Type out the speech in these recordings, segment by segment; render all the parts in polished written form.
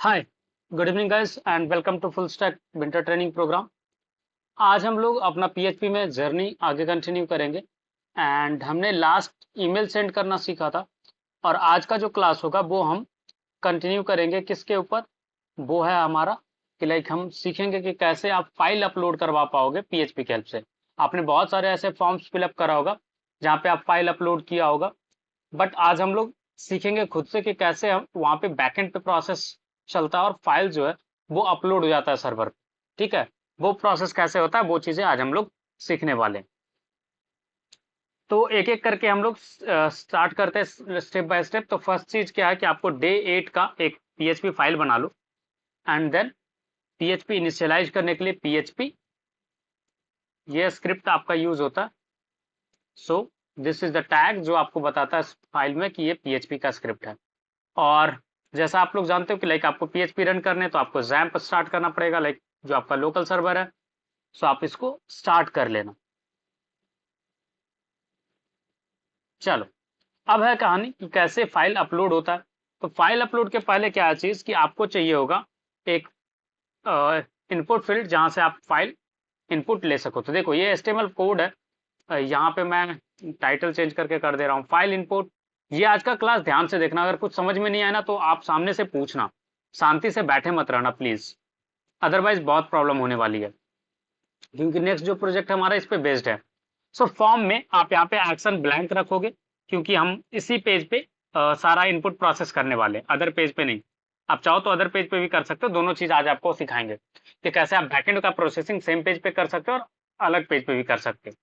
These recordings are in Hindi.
Hi, good evening guys and welcome to full stack winter training program. आज हम लोग अपना पीएचपी में जर्नी आगे कंटिन्यू करेंगे एंड हमने लास्ट ईमेल सेंड करना सीखा था। और आज का जो क्लास होगा वो हम कंटिन्यू करेंगे किसके ऊपर। वो है हमारा कि हम सीखेंगे कि कैसे आप फाइल अपलोड करवा पाओगे पीएचपी की हेल्प से। आपने बहुत सारे ऐसे फॉर्म्स फिलअप करा होगा जहाँ पे आप फाइल अपलोड किया होगा, बट आज हम लोग सीखेंगे खुद से कि कैसे हम वहाँ पे बैकएंड पे प्रोसेस चलता है और फाइल जो है वो अपलोड हो जाता है सर्वर पे। ठीक है, वो प्रोसेस कैसे होता है वो चीजें आज हम लोग सीखने वाले हैं। तो एक एक करके हम लोग स्टार्ट करते हैं स्टेप बाय स्टेप। तो फर्स्ट चीज क्या है कि आपको डे 8 का एक पीएचपी फाइल बना लो एंड देन पीएचपी इनिशियलाइज करने के लिए पीएचपी ये स्क्रिप्ट आपका यूज होता है। So this is the tag जो आपको बताता है फाइल में कि ये पीएचपी का स्क्रिप्ट है। और जैसा आप लोग जानते हो कि आपको पीएचपी रन करने तो आपको जैम्प स्टार्ट करना पड़ेगा, जो आपका लोकल सर्वर है। सो आप इसको स्टार्ट कर लेना। चलो, अब है कहानी कि कैसे फाइल अपलोड होता है। तो फाइल अपलोड के पहले क्या है चीज कि आपको चाहिए होगा एक इनपुट फील्ड जहां से आप फाइल इनपुट ले सको। तो देखो ये एचटीएमएल कोड है। यहाँ पे मैं टाइटल चेंज करके कर दे रहा हूँ फाइल इनपुट। ये आज का क्लास ध्यान से देखना, अगर कुछ समझ में नहीं आया ना तो आप सामने से पूछना, शांति से बैठे मत रहना प्लीज, अदरवाइज बहुत प्रॉब्लम होने वाली है क्योंकि नेक्स्ट जो प्रोजेक्ट हमारा इस पे बेस्ड है। सो फॉर्म में आप यहाँ पे एक्शन ब्लैंक रखोगे क्योंकि हम इसी पेज पे सारा इनपुट प्रोसेस करने वाले हैं, अदर पेज पे नहीं। आप चाहो तो अदर पेज पे भी कर सकते हो, दोनों चीज आज आपको सिखाएंगे कि कैसे आप बैकएंड का प्रोसेसिंग सेम पेज पे कर सकते हो और अलग पेज पे भी कर सकते हो।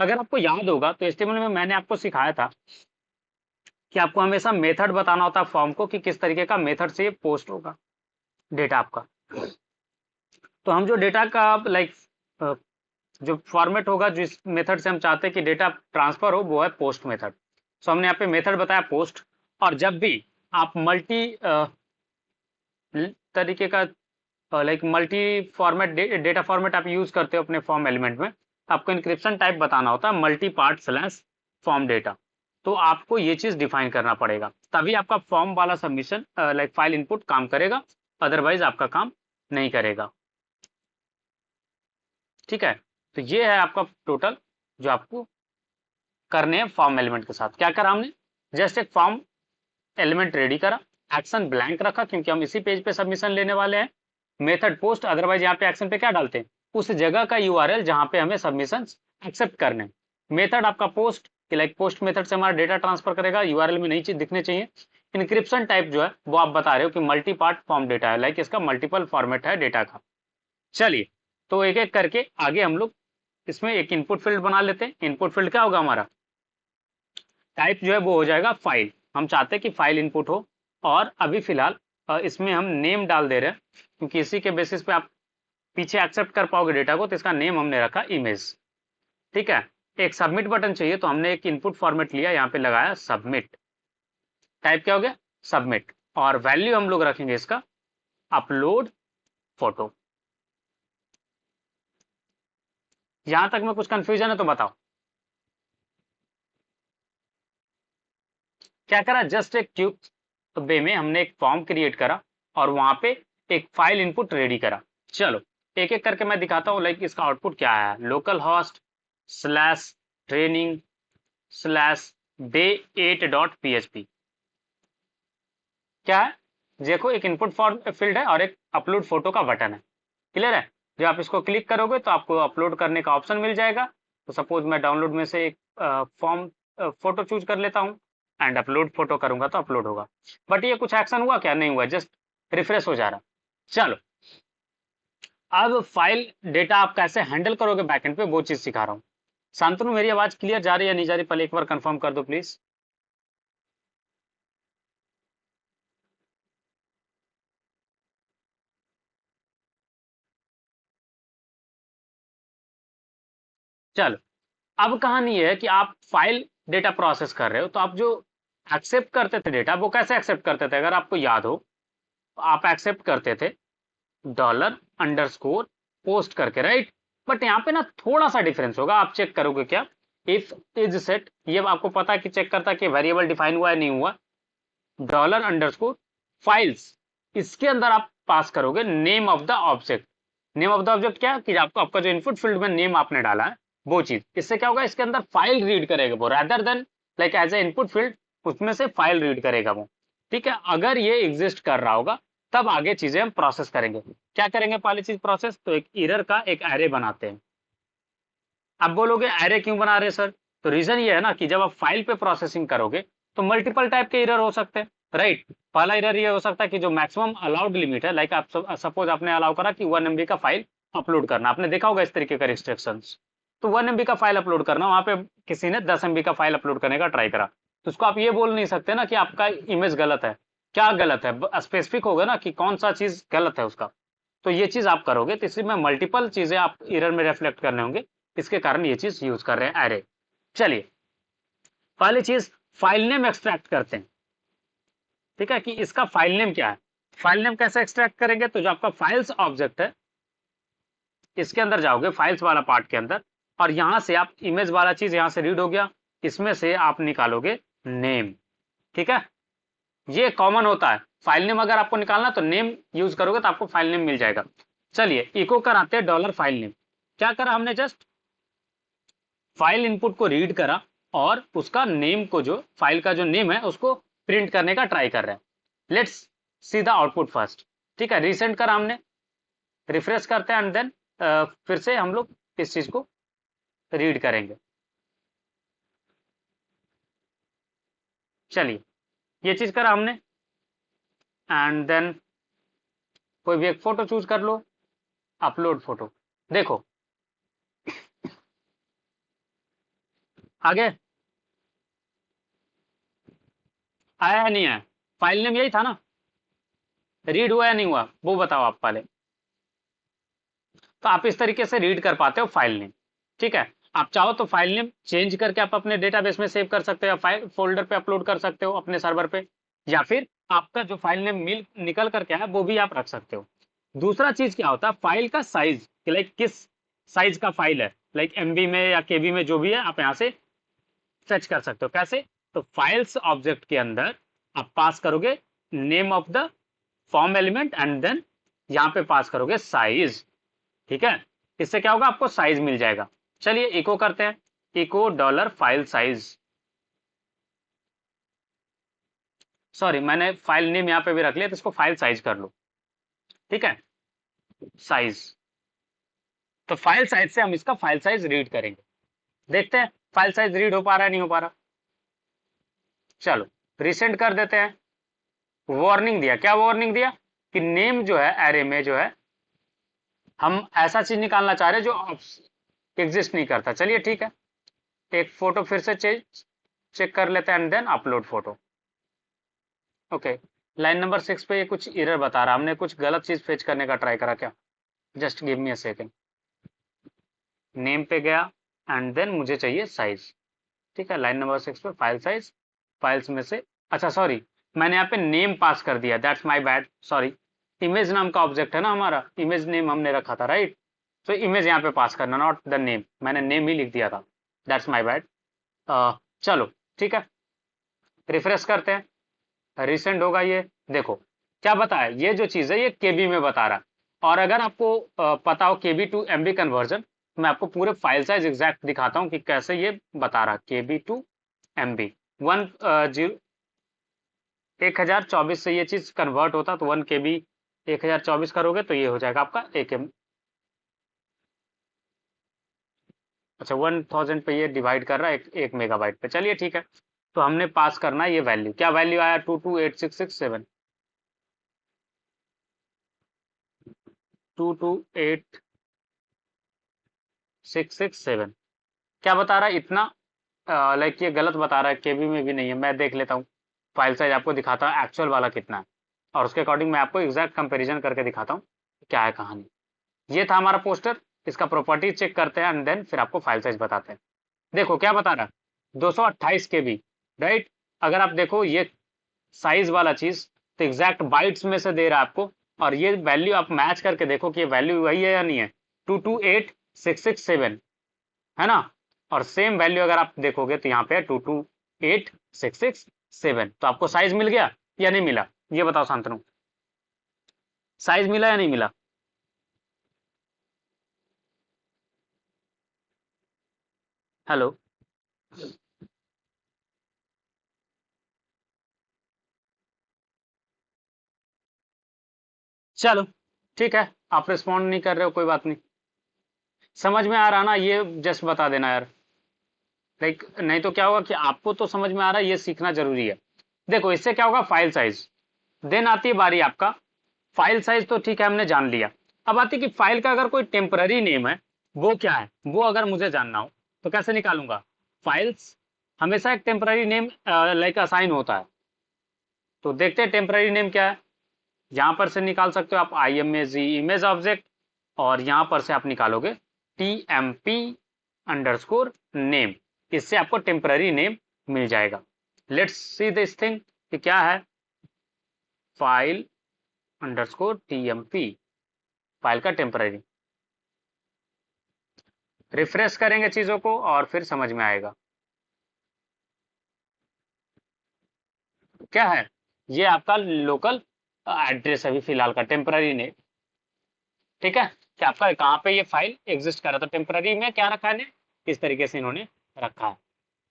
अगर आपको याद होगा तो एचटीएमएल में मैंने आपको सिखाया था कि आपको हमेशा मेथड बताना होता है फॉर्म को कि किस तरीके का मेथड से पोस्ट होगा डेटा आपका। तो हम जो डेटा का जो फॉर्मेट होगा जिस मेथड से हम चाहते हैं कि डेटा ट्रांसफर हो वो है पोस्ट मेथड। सो हमने यहाँ पे मेथड बताया पोस्ट। और जब भी आप मल्टी तरीके का मल्टी फॉर्मेट डेटा फॉर्मेट आप यूज करते हो अपने फॉर्म एलिमेंट में, आपको इंक्रिप्शन टाइप बताना होता है multi part slash form data. तो आपको ये चीज डिफाइन करना पड़ेगा, तभी आपका फॉर्म वाला सबमिशन फाइल इनपुट काम करेगा, अदरवाइज आपका काम नहीं करेगा। ठीक है, तो ये है आपका टोटल जो आपको करने हैं फॉर्म एलिमेंट के साथ। क्या करा हमने, जस्ट एक फॉर्म एलिमेंट रेडी करा, एक्शन ब्लैंक रखा क्योंकि हम इसी पेज पे सबमिशन लेने वाले हैं। मेथड पोस्ट, अदरवाइज यहाँ पे एक्शन पे क्या डालते हैं, उस जगह का यूआरएल जहां पे हमें सबमिशन एक्सेप्ट करने हैं। मेथड आपका पोस्ट कि पोस्ट मेथड से हमारा डेटा ट्रांसफर करेगा, यूआरएल में नई चीज दिखनी चाहिए। इनक्रिप्शन टाइप जो है वो आप बता रहे हो कि मल्टी पार्ट फॉर्म डेटा है, इसका मल्टीपल फॉर्मेट है डेटा का। चलिए, तो एक एक करके आगे हम लोग इसमें एक इनपुट फील्ड बना लेते हैं। इनपुट फील्ड क्या होगा हमारा, टाइप जो है वो हो जाएगा फाइल। हम चाहते हैं कि फाइल इनपुट हो और अभी फिलहाल इसमें हम नेम डाल दे रहे हैं क्योंकि इसी के बेसिस पे आप पीछे एक्सेप्ट कर पाओगे डेटा को। तो इसका नेम हमने रखा इमेज। ठीक है, एक सबमिट बटन चाहिए तो हमने एक इनपुट फॉर्मेट लिया, यहाँ पे लगाया सबमिट। टाइप क्या हो गया, सबमिट। और वैल्यू हम लोग रखेंगे इसका अपलोड फोटो। यहां तक में कुछ कंफ्यूजन है तो बताओ। क्या करा, जस्ट एक क्यूब वे में हमने एक फॉर्म क्रिएट करा और वहां पे एक फाइल इनपुट रेडी करा। चलो एक एक करके मैं दिखाता हूँ इसका आउटपुट क्या है। Local host slash training slash day8.php। क्या है, देखो एक इनपुट फॉर्म फील्ड है और एक अपलोड फोटो का बटन है। क्लियर है, जब आप इसको क्लिक करोगे तो आपको अपलोड करने का ऑप्शन मिल जाएगा। तो सपोज मैं डाउनलोड में से एक फॉर्म फोटो चूज कर लेता हूँ एंड अपलोड फोटो करूंगा तो अपलोड होगा। बट ये कुछ एक्शन हुआ क्या, नहीं हुआ, जस्ट रिफ्रेश हो जा रहा। चलो, अब फाइल डेटा आप कैसे हैंडल करोगे बैकएंड पे वो चीज सिखा रहा हूँ। शांतनु, मेरी आवाज क्लियर जा रही है या नहीं जा रही, पहले एक बार कंफर्म कर दो प्लीज। चलो, अब कहानी ये है कि आप फाइल डेटा प्रोसेस कर रहे हो तो आप जो एक्सेप्ट करते थे डेटा वो कैसे एक्सेप्ट करते थे, अगर आपको याद हो तो आप एक्सेप्ट करते थे $_ पोस्ट करके, राइट। बट यहाँ पे ना थोड़ा सा डिफरेंस होगा, आप चेक करोगे क्या, इफ इज सेट, ये आपको पता है कि चेक करता है कि वेरिएबल डिफाइन हुआ है नहीं हुआ। $_ फाइल्स इसके अंदर आप पास करोगे name of the object. Name of the object क्या, कि आपको आपका जो इनपुट फील्ड में नेम आपने डाला है वो चीज। इससे क्या होगा, इसके अंदर फाइल रीड करेगा वो, rather than like as a input field उसमें से फाइल रीड करेगा वो। ठीक है, अगर ये एग्जिस्ट कर रहा होगा तब आगे चीजें हम प्रोसेस करेंगे। क्या करेंगे पहली चीज प्रोसेस, तो एक एरर का एक एरे बनाते हैं। आप बोलोगे एरे क्यों बना रहे सर, तो रीजन ये है ना कि जब आप फाइल पे प्रोसेसिंग करोगे तो मल्टीपल टाइप के एरर हो सकते हैं, राइट। पहला एरर ये हो सकता है कि जो मैक्सिमम अलाउड लिमिट है, लाइक आप सपोज आपने अलाउ करा कि 1 MB का फाइल अपलोड करना, आपने देखा होगा इस तरीके का रिस्ट्रिक्शंस। तो 1 MB का फाइल अपलोड करना, वहां पे किसी ने 10 MB का फाइल अपलोड करने का ट्राई करा, तो उसको आप ये बोल नहीं सकते ना कि आपका इमेज गलत है। क्या गलत है, स्पेसिफिक होगा ना कि कौन सा चीज गलत है उसका। तो ये चीज आप करोगे तो इसमें मल्टीपल चीजें आप एरर में रिफ्लेक्ट करने होंगे, इसके कारण ये चीज यूज कर रहे हैं एरे। चलिए पहली चीज फाइल नेम एक्सट्रैक्ट करते हैं। ठीक है, कि इसका फाइल नेम क्या है। फाइल नेम कैसे एक्सट्रैक्ट करेंगे, तो जो आपका फाइल्स ऑब्जेक्ट है इसके अंदर जाओगे, फाइल्स वाला पार्ट के अंदर, और यहां से आप इमेज वाला चीज यहां से रीड हो गया, इसमें से आप निकालोगे नेम। ठीक है, ये कॉमन होता है, फाइल नेम अगर आपको निकालना तो नेम यूज करोगे तो आपको फाइल नेम मिल जाएगा। चलिए इको कराते हैं डॉलर फाइल नेम। क्या करा हमने, जस्ट फाइल इनपुट को रीड करा और उसका नेम को, जो फाइल का जो नेम है उसको प्रिंट करने का ट्राई कर रहे हैं। Let's see the output first. ठीक है, रिसेंड करा हमने, रिफ्रेश करते हैं एंड देन फिर से हम लोग इस चीज को रीड करेंगे। चलिए ये चीज करा हमने एंड देन कोई भी एक फोटो चूज कर लो, अपलोड फोटो। देखो आगे आया या नहीं आया, फाइल नेम यही था ना, रीड हुआ या नहीं हुआ वो बताओ आप पहले। तो आप इस तरीके से रीड कर पाते हो फाइल नेम। ठीक है, आप चाहो तो फाइल नेम चेंज करके आप अपने डेटाबेस में सेव कर सकते हो, या फाइल फोल्डर पे अपलोड कर सकते हो अपने सर्वर पे, या फिर आपका जो फाइल नेम मिल निकल करके है वो भी आप रख सकते हो। दूसरा चीज क्या होता है, फाइल का साइज, लाइक किस साइज का फाइल है, लाइक एमबी में या केबी में जो भी है, आप यहाँ से फेच कर सकते हो। कैसे, तो फाइल्स ऑब्जेक्ट के अंदर आप पास करोगे name of the form element and then यहाँ पे पास करोगे साइज। ठीक है, इससे क्या होगा, आपको साइज मिल जाएगा। चलिए इको करते हैं, echo dollar file size. Sorry मैंने फाइल नेम यहाँ पे भी रख लिया, तो इसको फाइल साइज कर लो। ठीक है, साइज, तो फाइल साइज से हम इसका फाइल साइज रीड करेंगे। देखते हैं फाइल साइज रीड हो पा रहा है नहीं हो पा रहा। चलो रिसेंड कर देते हैं। वार्निंग दिया, क्या वार्निंग दिया, कि नेम जो है एरे में जो है हम ऐसा चीज निकालना चाह रहे हैं जो एग्जिस्ट नहीं करता। चलिए ठीक है, एक फोटो फिर से चेक कर लेते हैं and then upload photo. Okay, line number 6 पे ये कुछ एरर बता रहा, हमने कुछ गलत चीज फेच करने का ट्राई करा क्या। Just give me a second, name पे गया एंड देन मुझे चाहिए साइज। ठीक है, लाइन नंबर 6 पे फाइल साइज, फाइल्स में से, अच्छा सॉरी मैंने यहाँ पे नेम पास कर दिया, that's my bad, sorry. Image नाम का ऑब्जेक्ट है ना हमारा, इमेज नेम हमने रखा था, राइट। तो इमेज यहाँ पे पास करना, नॉट द नेम, मैंने नेम ही लिख दिया था, दैट्स माय बैड। चलो ठीक है, रिफ्रेश करते हैं, रिसेंड होगा ये। देखो क्या बताया, ये जो चीज़ है ये केबी में बता रहा है, और अगर आपको पता हो केबी टू एमबी कन्वर्जन, मैं आपको पूरे फाइल साइज एग्जैक्ट दिखाता हूँ कि कैसे ये बता रहा, केबी टू एमबी 1024 से ये चीज कन्वर्ट होता, तो 1 KB 1024 करोगे तो ये हो जाएगा आपका 1 MB। अच्छा 1000 पे ये डिवाइड कर रहा है एक मेगाबाइट पे। चलिए ठीक है, तो हमने पास करना है ये वैल्यू, क्या वैल्यू आया, 228667, 228667। क्या बता रहा है इतना, लाइक ये गलत बता रहा है, केबी में भी नहीं है, मैं देख लेता हूँ फाइल साइज, आपको दिखाता हूँ एक्चुअल वाला कितना है, और उसके अकॉर्डिंग मैं आपको एग्जैक्ट कंपैरिजन करके दिखाता हूँ क्या है कहानी। ये था हमारा पोस्टर, इसका प्रॉपर्टी चेक करते हैं एंड देन फिर आपको फाइल साइज बताते हैं। देखो क्या बता रहा है, 228 KB, राइट। अगर आप देखो ये साइज वाला चीज, तो एग्जैक्ट बाइट्स में से दे रहा है आपको, और ये वैल्यू आप मैच करके देखो कि ये वैल्यू वही है या नहीं है, 228667, है ना। और सेम वैल्यू अगर आप देखोगे तो यहाँ पे 228667, तो आपको साइज मिल गया या नहीं मिला, ये बताओ शांतनु। साइज मिला या नहीं मिला? हेलो। चलो ठीक है, आप रिस्पॉन्ड नहीं कर रहे हो, कोई बात नहीं। समझ में आ रहा ना, ये जस्ट बता देना यार। लाइक नहीं तो क्या होगा कि आपको तो समझ में आ रहा है, ये सीखना जरूरी है। देखो इससे क्या होगा, फाइल साइज। देन आती है बारी आपका, फाइल साइज तो ठीक है हमने जान लिया। अब आती है कि फाइल का अगर कोई टेम्पररी नेम है, वो क्या है, वो अगर मुझे जानना हो तो कैसे निकालूंगा? फाइल्स हमेशा एक टेम्पररी नेम लाइक असाइन होता है। तो देखते हैं टेम्पररी नेम क्या है। यहां पर से निकाल सकते हो आप IMAG इमेज ऑब्जेक्ट, और यहां पर से आप निकालोगे TMP_नेम। इससे आपको टेम्पररी नेम मिल जाएगा। लेट्स सी दिस थिंग कि क्या है। फाइल अंडरस्कोर TMP, फाइल का टेम्पररी। रिफ्रेश करेंगे चीजों को और फिर समझ में आएगा क्या है। ये आपका लोकल एड्रेस अभी फिलहाल का टेम्पररी नेम। ठीक है, कि आपका कहाँ पे ये फाइल एग्जिस्ट कर रहा था, टेम्पररी में क्या रखा है, किस तरीके से इन्होंने रखा है।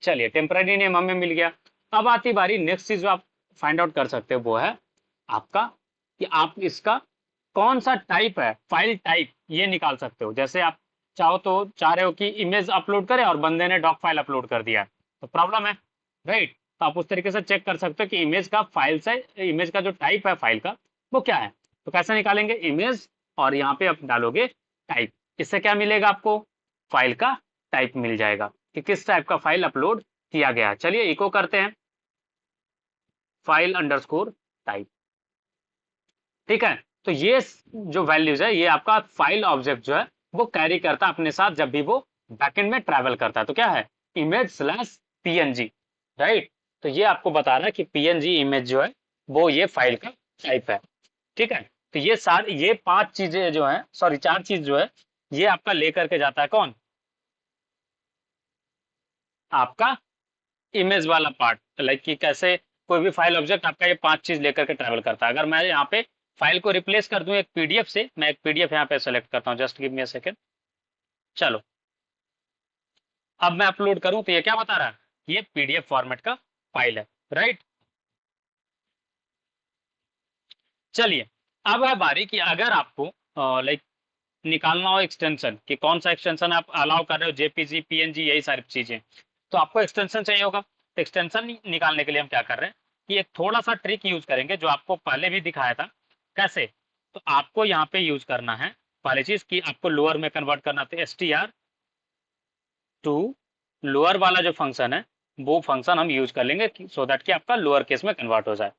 चलिए टेम्पररी नेम हमें मिल गया। अब आती बारी नेक्स्ट चीज जो आप फाइंड आउट कर सकते हो, वो है आपका कि आप इसका कौन सा टाइप है, फाइल टाइप ये निकाल सकते हो। जैसे आप चाहो तो चाह रहे हो कि इमेज अपलोड करे और बंदे ने डॉक फाइल अपलोड कर दिया है, तो प्रॉब्लम है, राइट। तो आप उस तरीके से चेक कर सकते हो कि इमेज का फाइल से, इमेज का जो टाइप है फाइल का, वो क्या है। तो कैसे निकालेंगे, इमेज और यहाँ पे आप डालोगे टाइप। इससे क्या मिलेगा आपको, फाइल का टाइप मिल जाएगा कि किस टाइप का फाइल अपलोड किया गया है। चलिए इको करते हैं, फाइल अंडरस्कोर टाइप। ठीक है, तो ये जो वैल्यूज है, ये आपका फाइल ऑब्जेक्ट जो है वो कैरी करता है अपने साथ जब भी वो बैकएंड में ट्रैवल करता है। तो क्या है, image/png, राइट। तो ये आपको बता रहा है कि PNG इमेज जो है वो ये फाइल का टाइप है। ठीक है, तो ये पांच चीजें जो है, सॉरी चार चीज जो है, ये आपका लेकर के जाता है कौन, आपका इमेज वाला पार्ट। लाइक कि कैसे कोई भी फाइल ऑब्जेक्ट आपका ये पांच चीज लेकर के ट्रैवल करता है। अगर मैं यहाँ पे फाइल को रिप्लेस कर दूं एक PDF से, मैं एक PDF यहाँ पे सेलेक्ट करता हूँ, just give me a second. चलो, अब मैं अपलोड करूं तो ये क्या बता रहा है, ये PDF फॉर्मेट का फाइल है, राइट। चलिए, अब है बारी कि अगर आपको लाइक निकालना हो एक्सटेंशन, कि कौन सा एक्सटेंशन आप अलाउ कर रहे हो, JPG PNG यही सारी चीजें, तो आपको एक्सटेंशन चाहिए होगा। तो एक्सटेंशन निकालने के लिए हम क्या कर रहे हैं कि एक थोड़ा सा ट्रिक यूज करेंगे जो आपको पहले भी दिखाया था। कैसे, तो आपको यहाँ पे यूज करना है पहली चीज कि आपको लोअर में कन्वर्ट करना था, STR टू लोअर वाला जो फंक्शन है वो फंक्शन हम यूज कर लेंगे सो दैट कि आपका लोअर केस में कन्वर्ट हो जाए।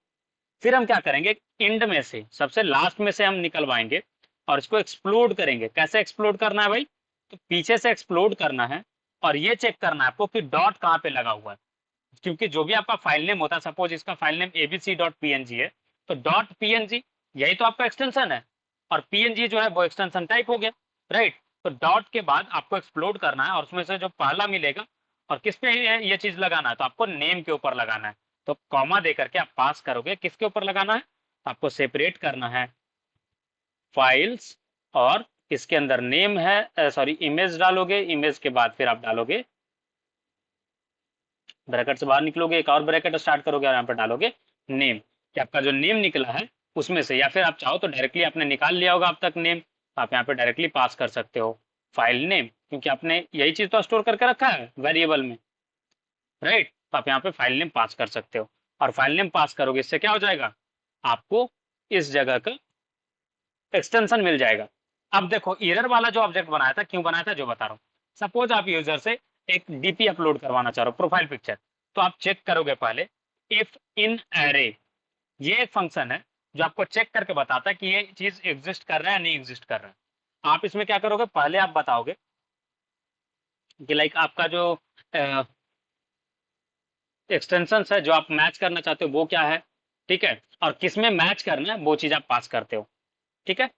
फिर हम क्या करेंगे, इंड में से सबसे लास्ट में से हम निकलवाएंगे और इसको एक्सप्लोड करेंगे। कैसे एक्सप्लोड करना है भाई, तो पीछे से एक्सप्लोड करना है और ये चेक करना है आपको कि डॉट कहाँ पे लगा हुआ है। क्योंकि जो भी आपका फाइल नेम होता है, सपोज इसका फाइल नेम abc.png है, तो .png यही तो आपका एक्सटेंशन है, और PNG जो है वो एक्सटेंशन टाइप हो गया, राइट। तो डॉट के बाद आपको एक्सप्लोड करना है और उसमें से जो पहला मिलेगा, और किस पे ये चीज लगाना है, तो आपको नेम के ऊपर लगाना है। तो कॉमा दे करके आप पास करोगे, किसके ऊपर लगाना है, आपको सेपरेट करना है फाइल्स, और इसके अंदर नेम है, सॉरी इमेज डालोगे, इमेज के बाद फिर आप डालोगे ब्रैकेट से बाहर निकलोगे, एक और ब्रैकेट स्टार्ट करोगे और यहाँ पर डालोगे नेम, कि आपका जो नेम निकला है उसमें से, या फिर आप चाहो तो डायरेक्टली आपने निकाल लिया होगा अब तक नेम, तो आप यहाँ पे डायरेक्टली पास कर सकते हो फाइल नेम, क्योंकि आपने यही चीज तो स्टोर करके रखा है वेरिएबल में, राइट। तो आप यहाँ पे फाइल नेम पास कर सकते हो, और फाइल नेम पास करोगे, इससे क्या हो जाएगा, आपको इस जगह का एक्सटेंशन मिल जाएगा। अब देखो एरर वाला जो ऑब्जेक्ट बनाया था, क्यों बनाया था जो बता रहा हूँ। सपोज आप यूजर से एक DP अपलोड करवाना चाह रहे हो, प्रोफाइल पिक्चर, तो आप चेक करोगे पहले इफ इन एरे, ये एक फंक्शन है जो आपको चेक करके बताता है कि ये चीज एग्जिस्ट कर रहा है या नहीं एग्जिस्ट कर रहा है। आप इसमें क्या करोगे, पहले आप बताओगे कि लाइक आपका जो एक्सटेंशन है जो आप मैच करना चाहते हो वो क्या है, ठीक है, और किस में मैच करना है वो चीज आप पास करते हो। ठीक है,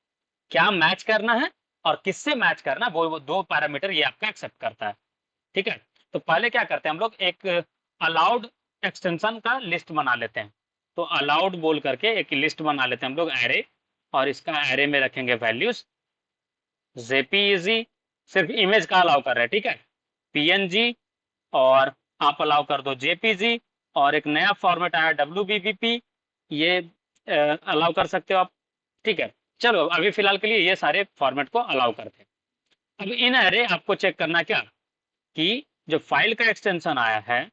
क्या मैच करना है और किससे मैच करना है, वो दो पैरामीटर ये आपका एक्सेप्ट करता है। ठीक है, तो पहले क्या करते हैं हम लोग, एक अलाउड एक्सटेंशन का लिस्ट बना लेते हैं। तो अलाउड बोल करके एक लिस्ट बना लेते हैं हम लोग एरे, और इसका एरे में रखेंगे वैल्यूज। जेपीईजी सिर्फ इमेज का अलाउ कर रहे हैं, ठीक है। पीएनजी और आप अलाउ कर दो जेपीजी, और एक नया फॉर्मेट आया डब्ल्यूबीपी, ये अलाउ कर सकते हो आप, ठीक है। चलो अभी फिलहाल के लिए ये सारे फॉर्मेट को अलाउ करते हैं। अब इन एरे आपको चेक करना क्या, कि जो फाइल का एक्सटेंशन आया है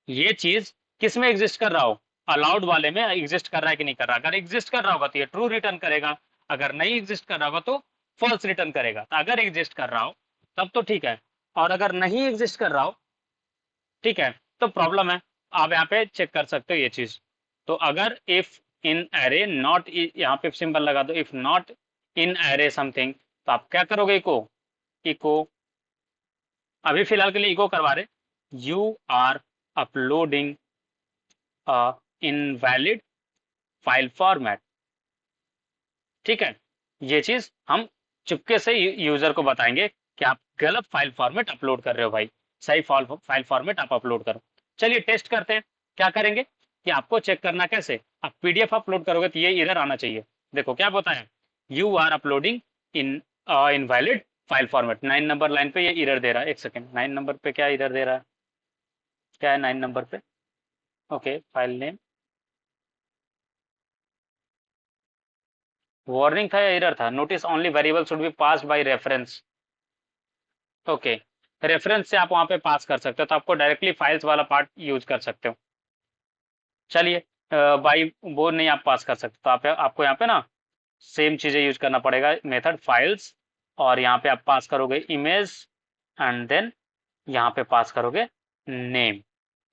ये चीज किस में एग्जिस्ट कर रहा हो, अलाउड वाले में एग्जिस्ट कर रहा है कि नहीं कर रहा। अगर एग्जिस्ट कर रहा होगा तो ये ट्रू रिटर्न करेगा, अगर नहीं एग्जिस्ट कर रहा होगा तो फॉल्स रिटर्न करेगा। तो अगर एग्जिस्ट कर रहा हो तब तो ठीक है, और अगर नहीं एग्जिस्ट कर रहा हो, ठीक है, तो प्रॉब्लम है। आप यहाँ पे चेक कर सकते हो ये चीज। तो अगर इफ इन एरे नॉट, यहाँ पे सिंबल लगा दो, if not in array something, तो आप क्या करोगे, इको, इको, अभी फिलहाल के लिए इको करवा रहे, you are uploading invalid file format, ठीक है। ये चीज हम चुपके से यूजर को बताएंगे कि आप गलत फाइल फॉर्मेट अपलोड कर रहे हो भाई, सही फाइल फॉर्मेट आप अपलोड करो। चलिए टेस्ट करते हैं। क्या करेंगे कि आपको चेक करना कैसे, आप पीडीएफ अपलोड करोगे तो ये एरर आना चाहिए। देखो क्या बताया, you are uploading in invalid file format. 9 number line पे ये एरर दे रहा है। एक सेकेंड, 9 नंबर पे क्या एरर दे रहा है, क्या है 9 नंबर पे, ओके, फाइल नेम, वार्निंग था या एरर था, notice only variable should be passed by reference, okay. Reference से आप वहां पे पास कर सकते हो, तो आपको डायरेक्टली फाइल्स वाला पार्ट यूज कर सकते हो। चलिए बाई वो नहीं आप पास कर सकते, तो आपको यहाँ पे ना सेम चीजें यूज करना पड़ेगा, मेथड फाइल्स, और यहाँ पे आप पास करोगे इमेज, एंड देन यहाँ पे पास करोगे नेम,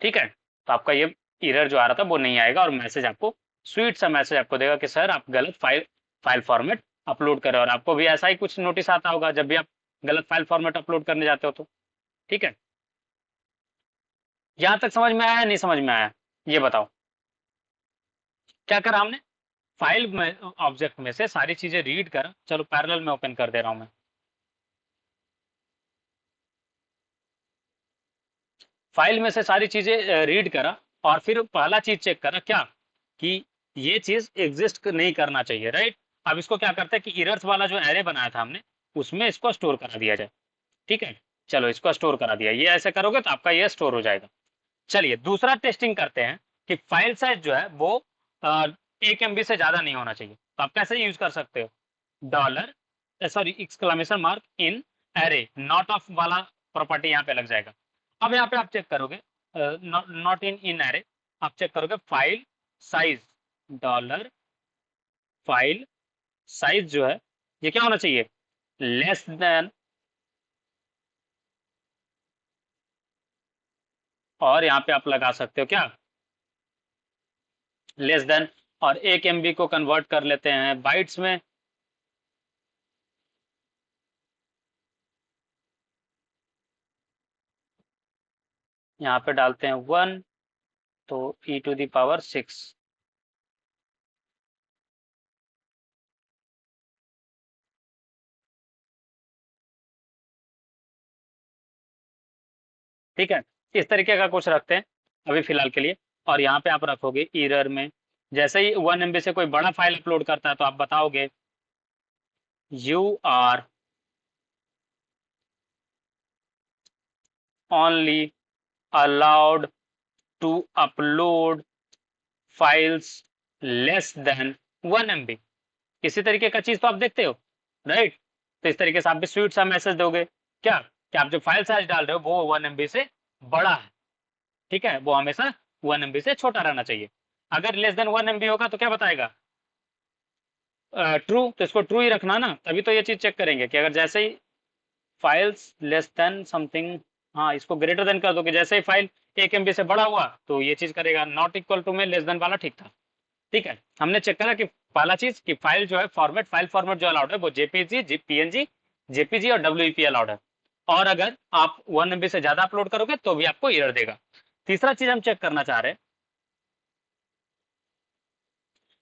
ठीक है। तो आपका ये एरर जो आ रहा था वो नहीं आएगा, और मैसेज आपको, स्वीट सा मैसेज आपको देगा कि सर आप गलत फाइल फॉर्मेट अपलोड कर रहे हो। और आपको भी ऐसा ही कुछ नोटिस आता होगा जब भी आप गलत फाइल फॉर्मेट अपलोड करने जाते हो तो, ठीक है। यहाँ तक समझ में आया, नहीं समझ में आया, ये बताओ। क्या करा हमने, फाइल में ऑब्जेक्ट में से सारी चीजें रीड करा, चलो पैरेलल में ओपन कर दे रहा हूं मैं। फाइल में से सारी चीजें रीड करा, और फिर पहला चीज चेक करा क्या, कि ये चीज एग्जिस्ट नहीं करना चाहिए, राइट। अब इसको क्या करते हैं कि इरर्स वाला जो एरे बनाया था हमने, उसमें इसको स्टोर करा दिया जाए, ठीक है। चलो इसको स्टोर करा दिया, ये ऐसे करोगे तो आपका ये स्टोर हो जाएगा। चलिए दूसरा टेस्टिंग करते हैं कि फाइल साइज जो है वो 1 MB से ज्यादा नहीं होना चाहिए। तो आप कैसे यूज कर सकते हो, dollar, sorry, exclamation mark in array, not of वाला प्रॉपर्टी यहाँ पे लग जाएगा। अब यहाँ पे आप चेक करोगे, नॉट इन इन एरे, आप चेक करोगे file size, dollar file size जो है ये क्या होना चाहिए, लेस देन, और यहाँ पे आप लगा सकते हो क्या, लेस देन, और 1 MB को कन्वर्ट कर लेते हैं बाइट्स में, यहाँ पे डालते हैं 1, तो e⁻�6, ठीक है। इस तरीके का कुछ रखते हैं अभी फिलहाल के लिए। और यहाँ पे आप रखोगे एरर में, जैसे ही 1 MB से कोई बड़ा फाइल अपलोड करता है तो आप बताओगे you are only allowed to upload files less than 1 MB। इसी तरीके का चीज तो आप देखते हो, राइट। तो इस तरीके से आप भी स्वीट सा मैसेज दोगे क्या, कि आप जो फाइल साइज डाल रहे हो वो 1 MB से बड़ा है, ठीक है, वो हमेशा 1 MB से छोटा रहना चाहिए। अगर लेस देन 1 MB होगा तो क्या बताएगा, ट्रू, तो इसको ट्रू ही रखना ना, तभी तो ये चीज चेक करेंगे कि अगर जैसे ही फाइल्स लेस देन समथिंग, हाँ इसको ग्रेटर देन कर दो, कि जैसे ही फाइल 1 MB से बड़ा हुआ तो ये चीज करेगा, नॉट इक्वल टू में लेस देन वाला ठीक था, ठीक है। हमने चेक करा कि पहला चीज कि फाइल जो है फॉर्मेट, फाइल फॉर्मेट जो अलाउड है वो जेपीजी, पीएनजी, जेपीजी और डब्ल्यूईपी अलाउड है। और अगर आप 1 MB से ज्यादा अपलोड करोगे तो भी आपको एरर देगा। तीसरा चीज हम चेक करना चाह रहे हैं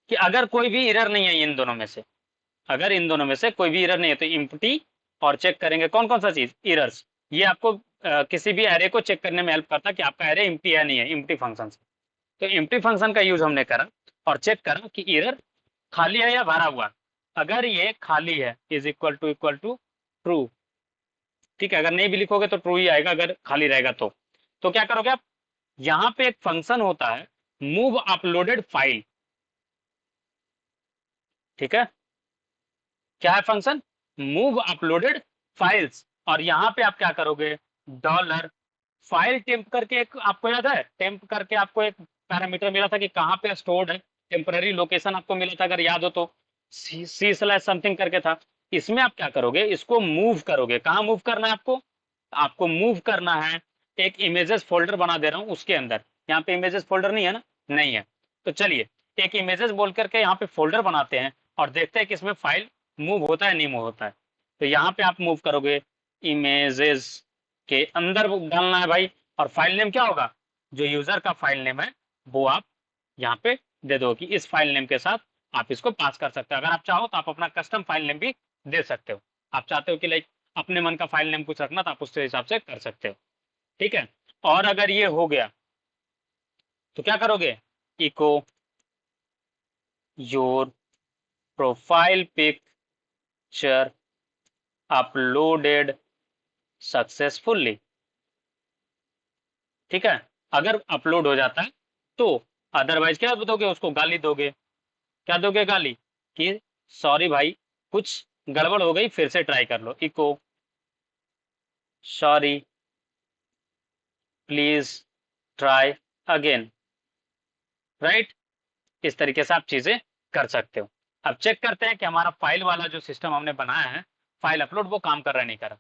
कि अगर कोई भी एरर नहीं है इन दोनों में से, अगर इन दोनों में से कोई भी एरर नहीं है तो इम्प्टी, और चेक करेंगे कौन कौन सा चीज, एरर्स। ये आपको किसी भी एरे को चेक करने में हेल्प करता है कि आपका एरे इम्प्टी है नहीं है, इम्प्टी फंक्शन से। तो इम्प्टी फंक्शन का यूज हमने करा और चेक करा कि एरर खाली है या भरा हुआ, अगर ये खाली है इक्वल टू ट्रू, ठीक है, अगर नहीं भी लिखोगे तो ट्रू ही आएगा अगर खाली रहेगा तो क्या करोगे आप, यहाँ पे एक फंक्शन होता है मूव अपलोडेड फाइल, ठीक है, क्या है फंक्शन, मूव अपलोडेड फाइल्स, और यहाँ पे आप क्या करोगे, डॉलर फाइल टेम्प करके एक आपको याद है, टेम्प करके आपको एक पैरामीटर मिला था कि कहाँ पे स्टोर्ड है, टेम्पररी लोकेशन आपको मिला था अगर याद हो तो, सी स्लैश समथिंग करके था। इसमें आप क्या करोगे, इसको मूव करोगे, कहाँ मूव करना है आपको, आपको मूव करना है एक इमेजेस फोल्डर बना दे रहा हूँ उसके अंदर, यहाँ पे इमेजेस फोल्डर नहीं है ना, नहीं है, तो चलिए एक इमेजेस बोल करके यहाँ पे फोल्डर बनाते हैं और देखते हैं कि इसमें फाइल मूव होता है नहीं मूव होता है। तो यहाँ पे आप मूव करोगे, इमेजेस के अंदर वो डालना है भाई, और फाइल नेम क्या होगा, जो यूजर का फाइल नेम है वो आप यहाँ पे दे दो कि इस फाइल नेम के साथ आप इसको पास कर सकते हो। अगर आप चाहो तो आप अपना कस्टम फाइल नेम भी दे सकते हो, आप चाहते हो कि लाइक अपने मन का फाइल नेम कुछ रखना तो आप उसके हिसाब से कर सकते हो, ठीक है। और अगर ये हो गया तो क्या करोगे, echo your profile picture uploaded successfully, ठीक है, अगर अपलोड हो जाता है तो, अदरवाइज क्या दोगे, उसको गाली दोगे, क्या दोगे गाली, कि सॉरी भाई कुछ गड़बड़ हो गई फिर से ट्राई कर लो, इको sorry please try again, right, इस तरीके से आप चीजें कर सकते हो। अब चेक करते हैं कि हमारा फाइल वाला जो सिस्टम हमने बनाया है फाइल अपलोड वो काम कर रहा है नहीं कर रहा,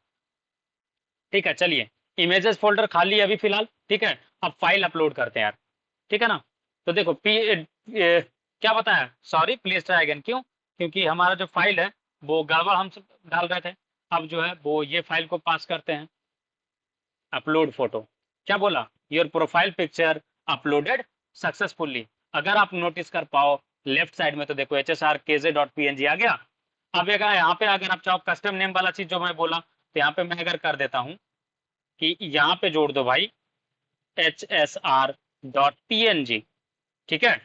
ठीक है, चलिए इमेजेस फोल्डर खाली है अभी फिलहाल, ठीक है, अब फाइल अपलोड करते हैं यार, ठीक है ना। तो देखो क्या बताया, सॉरी प्लीज ट्राई अगेन, क्यों, क्योंकि हमारा जो फाइल है वो गड़बड़ हम सब डाल रहे थे, अब जो है वो ये फाइल को पास करते हैं, अपलोड फोटो, क्या बोला, your profile picture uploaded successfully, अगर आप नोटिस कर पाओ लेफ्ट साइड में तो देखो hsrkz.png आ गया। अब यहाँ पे अगर आप चाहो कस्टम नेम वाला चीज जो मैं बोला तो यहाँ पे मैं अगर कर देता हूँ कि यहाँ पे जोड़ दो भाई hsr.png, ठीक है,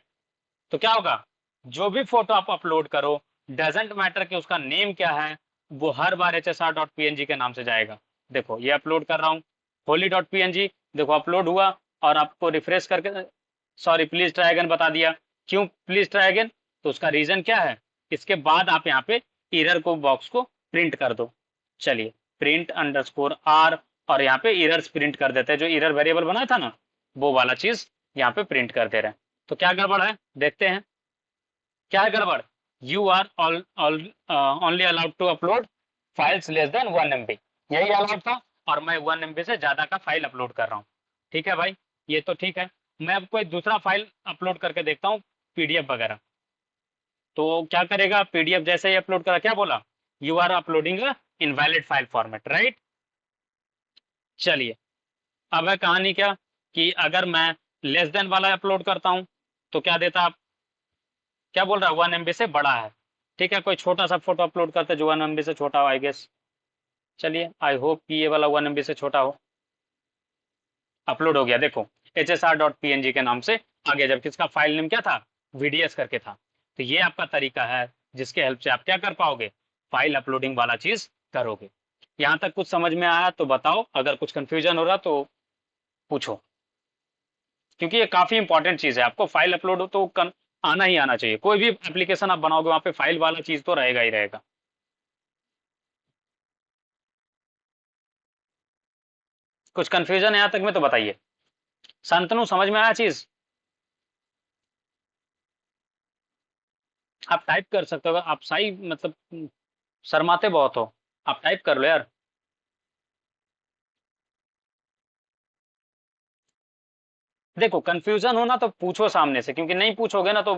तो क्या होगा, जो भी फोटो आप अपलोड करो डजेंट मैटर कि उसका नेम क्या है, वो हर बार hsr.png के नाम से जाएगा। देखो ये अपलोड कर रहा हूँ holy.png, देखो अपलोड हुआ, और आपको रिफ्रेश करके सॉरी प्लीज ट्राई अगेन बता दिया, क्यों प्लीज ट्राई अगेन, तो उसका रीजन क्या है, इसके बाद आप यहाँ पे एरर को बॉक्स को प्रिंट कर दो, चलिए प्रिंट अंडरस्कोर आर, और यहाँ पे एरर्स प्रिंट कर देते हैं, जो एरर वेरिएबल बनाया था ना वो वाला चीज यहाँ पे प्रिंट कर दे रहे हैं। तो क्या गड़बड़ है देखते हैं, क्या है गड़बड़, you are only allowed to upload files less than 1 MB, यही अलाउड था, और मैं 1 MB से ज्यादा का फाइल अपलोड कर रहा हूँ, ठीक है भाई, ये तो ठीक है। मैं अब कोई दूसरा फाइल अपलोड करके देखता हूँ, पीडीएफ वगैरह, तो क्या करेगा, पीडीएफ जैसे ही अपलोड करा क्या बोला, you are uploading invalid file format, right, चलिए अब है कहानी क्या, कि अगर मैं लेस देन वाला अपलोड करता हूँ तो क्या देता आप, क्या बोल रहा है 1 MB से बड़ा है, ठीक है, कोई छोटा सा फोटो अपलोड करते हैं जो 1 MB से छोटा हो आई गेस, चलिए आई होप कि ये वाला 1 MB से छोटा हो, अपलोड हो गया, देखो hsr.png के नाम से आ गया, जबकि इसका फाइल नेम क्या था, VDS करके था। तो ये आपका तरीका है जिसके हेल्प से आप क्या कर पाओगे, फाइल अपलोडिंग वाला चीज करोगे। यहाँ तक कुछ समझ में आया तो बताओ, अगर कुछ कंफ्यूजन हो रहा तो पूछो, क्योंकि ये काफी इंपॉर्टेंट चीज है, आपको फाइल अपलोड तो आना ही आना चाहिए, कोई भी एप्लीकेशन आप बनाओगे वहां पे फाइल वाला चीज तो रहेगा ही रहेगा। कुछ कंफ्यूजन है यहाँ तक में तो बताइए, शांतनु समझ में आया चीज, आप टाइप कर सकते हो, आप सही मतलब शर्माते बहुत हो, आप टाइप कर लो यार। देखो कंफ्यूजन हो ना तो पूछो सामने से, क्योंकि नहीं पूछोगे ना तो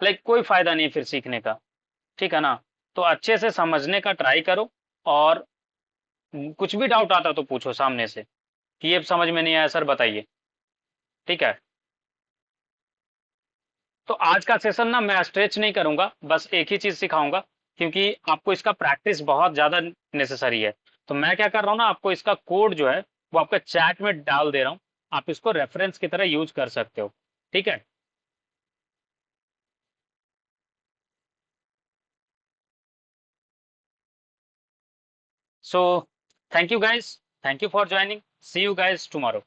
लाइक कोई फायदा नहीं फिर सीखने का, ठीक है ना, तो अच्छे से समझने का ट्राई करो, और कुछ भी डाउट आता तो पूछो सामने से कि ये समझ में नहीं आया सर बताइए, ठीक है। तो आज का सेशन ना मैं स्ट्रेच नहीं करूंगा, बस एक ही चीज सिखाऊंगा, क्योंकि आपको इसका प्रैक्टिस बहुत ज्यादा नेसेसरी है। तो मैं क्या कर रहा हूँ ना, आपको इसका कोड जो है वो आपके चैट में डाल दे रहा हूँ, आप इसको रेफरेंस की तरह यूज कर सकते हो, ठीक है। So thank you guys. Thank you for joining. See you guys tomorrow.